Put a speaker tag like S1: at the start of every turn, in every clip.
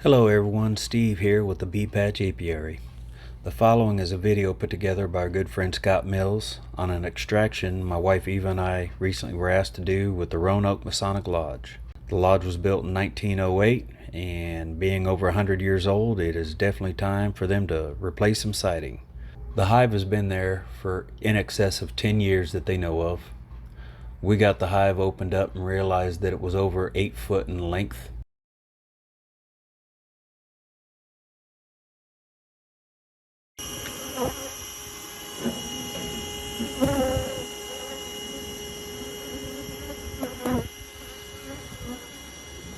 S1: Hello everyone, Steve here with the Eva Patch Apiary. The following is a video put together by our good friend Scott Mills on an extraction my wife Eva and I recently were asked to do with the Roanoke Masonic Lodge. The lodge was built in 1908, and being over 100 years old, it is definitely time for them to replace some siding. The hive has been there for in excess of 10 years that they know of. We got the hive opened up and realized that it was over 8 foot in length.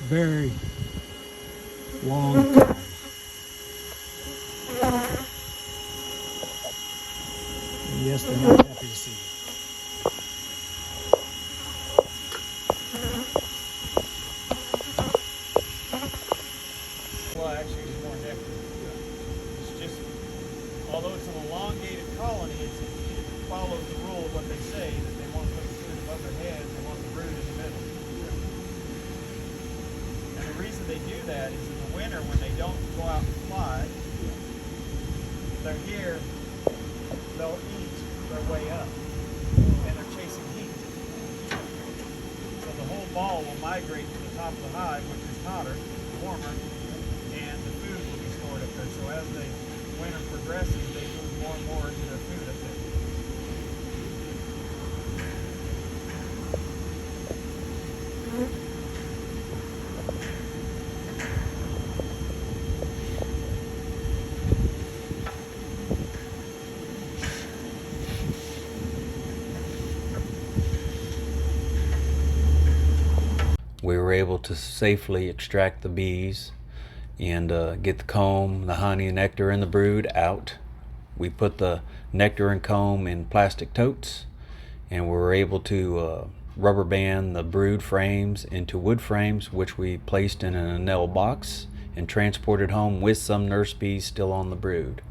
S1: Very long comb. And yes, they're not happy to see it.
S2: Well, actually, it's more nectar. It's just, although it's an elongated colony, it follows the rule of what they say, that they want to put the food above their heads, they want the brood in the middle. And the reason they do that is in the winter, when they don't go out and fly, they're here, they'll eat their way up, and they're chasing heat. So the whole ball will migrate to the top of the hive, which is hotter, warmer, and the food will be stored up there. So as the winter progresses, they move more and more into their food up there.
S1: We were able to safely extract the bees and get the comb, the honey, and nectar, and the brood out. We put the nectar and comb in plastic totes, and we were able to rubber band the brood frames into wood frames, which we placed in an enamel box and transported home with some nurse bees still on the brood.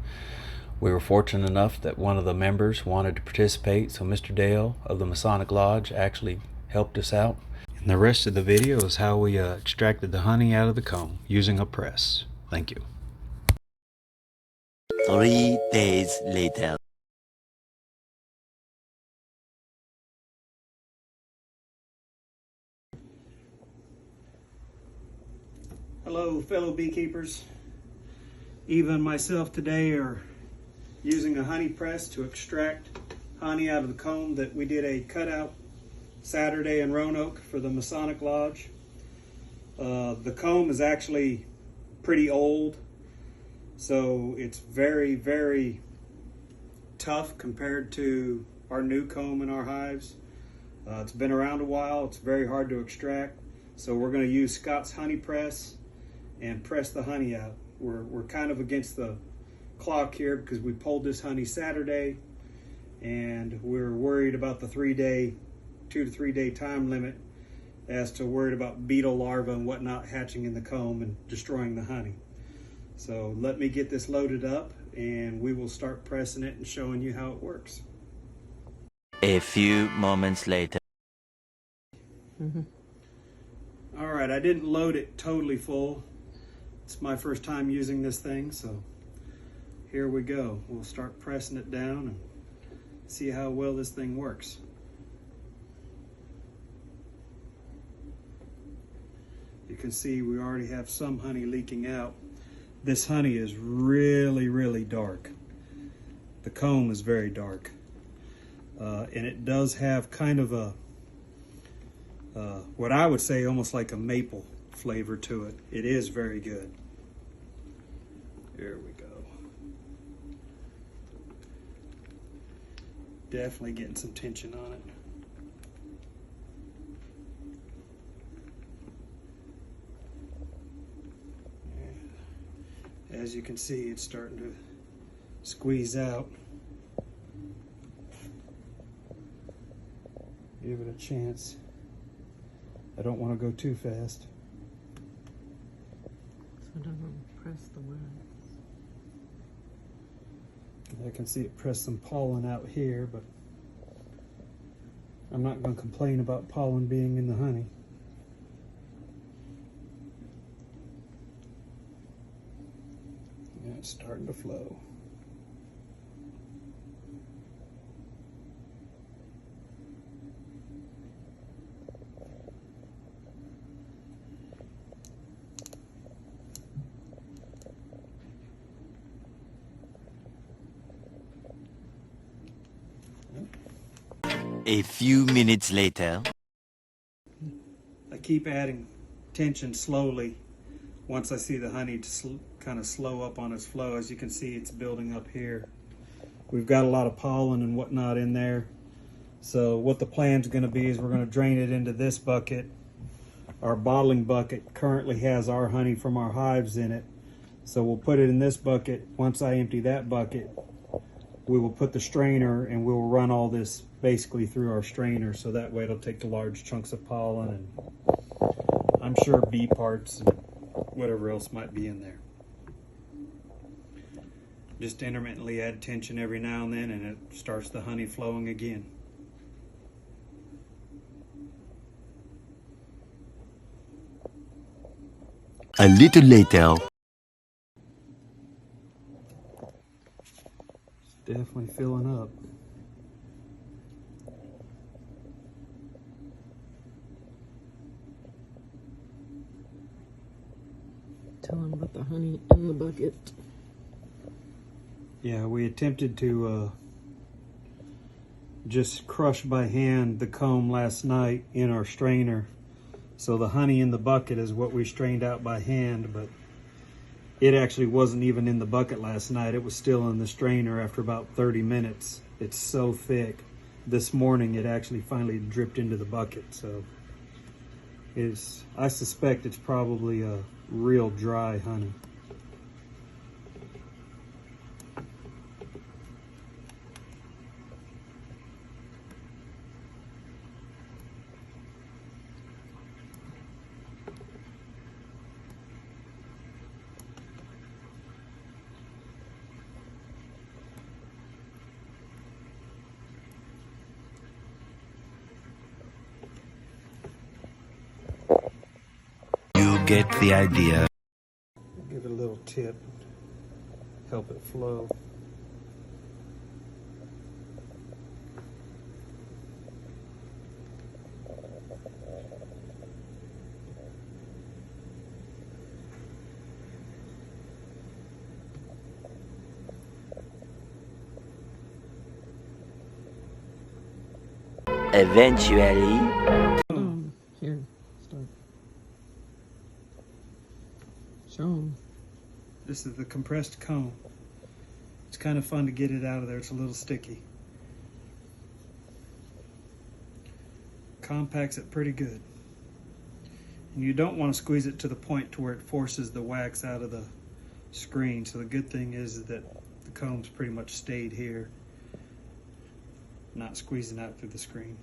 S1: We were fortunate enough that one of the members wanted to participate, so Mr. Dale of the Masonic Lodge actually helped us out. And the rest of the video is how we extracted the honey out of the comb using a press. Thank you.
S3: 3 days later.
S2: Hello, fellow beekeepers. Eva and myself today are using a honey press to extract honey out of the comb that we did a cutout Saturday in Roanoke for the Masonic Lodge. The comb is actually pretty old, so it's very, very tough compared to our new comb in our hives. It's been around a while, it's very hard to extract, so we're going to use Scott's honey press and press the honey out. We're kind of against the clock here because we pulled this honey Saturday, and we're worried about the 2 to 3 day time limit, as to worried about beetle larvae and whatnot hatching in the comb and destroying the honey. So let me get this loaded up and we will start pressing it and showing you how it works.
S3: A few moments later.
S2: All right, I didn't load it totally full. It's my first time using this thing, so here we go. We'll start pressing it down and see how well this thing works. You can see we already have some honey leaking out. This honey is really, really dark. The comb is very dark. And it does have kind of a, what I would say almost like a maple flavor to it. It is very good. There we go. Definitely getting some tension on it. As you can see, it's starting to squeeze out. Give it a chance. I don't want to go too fast.
S4: So it doesn't press the wax.
S2: I can see it press some pollen out here, but I'm not going to complain about pollen being in the honey. Yeah, it's starting to flow.
S3: A few minutes later.
S2: I keep adding tension slowly once I see the honey kind of slow up on its flow. As you can see, it's building up here. We've got a lot of pollen and whatnot in there. So what the plan's going to be is we're going to drain it into this bucket. Our bottling bucket currently has our honey from our hives in it. So we'll put it in this bucket. Once I empty that bucket, we will put the strainer and we will run all this basically through our strainer, so that way it'll take the large chunks of pollen and I'm sure bee parts and whatever else might be in there. Just intermittently add tension every now and then and it starts the honey flowing again.
S3: A little later.
S2: It's definitely filling up.
S4: Tell them about the honey in the bucket.
S2: Yeah, we attempted to just crush by hand the comb last night in our strainer. So the honey in the bucket is what we strained out by hand, but it actually wasn't even in the bucket last night. It was still in the strainer after about 30 minutes. It's so thick. This morning it actually finally dripped into the bucket. So I suspect it's probably a real dry honey.
S3: You get the idea.
S2: Give it a little tip, help it flow.
S3: Eventually.
S4: Here, start. Show them.
S2: This is the compressed comb. It's kind of fun to get it out of there. It's a little sticky. Compacts it pretty good. And you don't want to squeeze it to the point to where it forces the wax out of the screen. So the good thing is that the comb's pretty much stayed here, not squeezing out through the screen.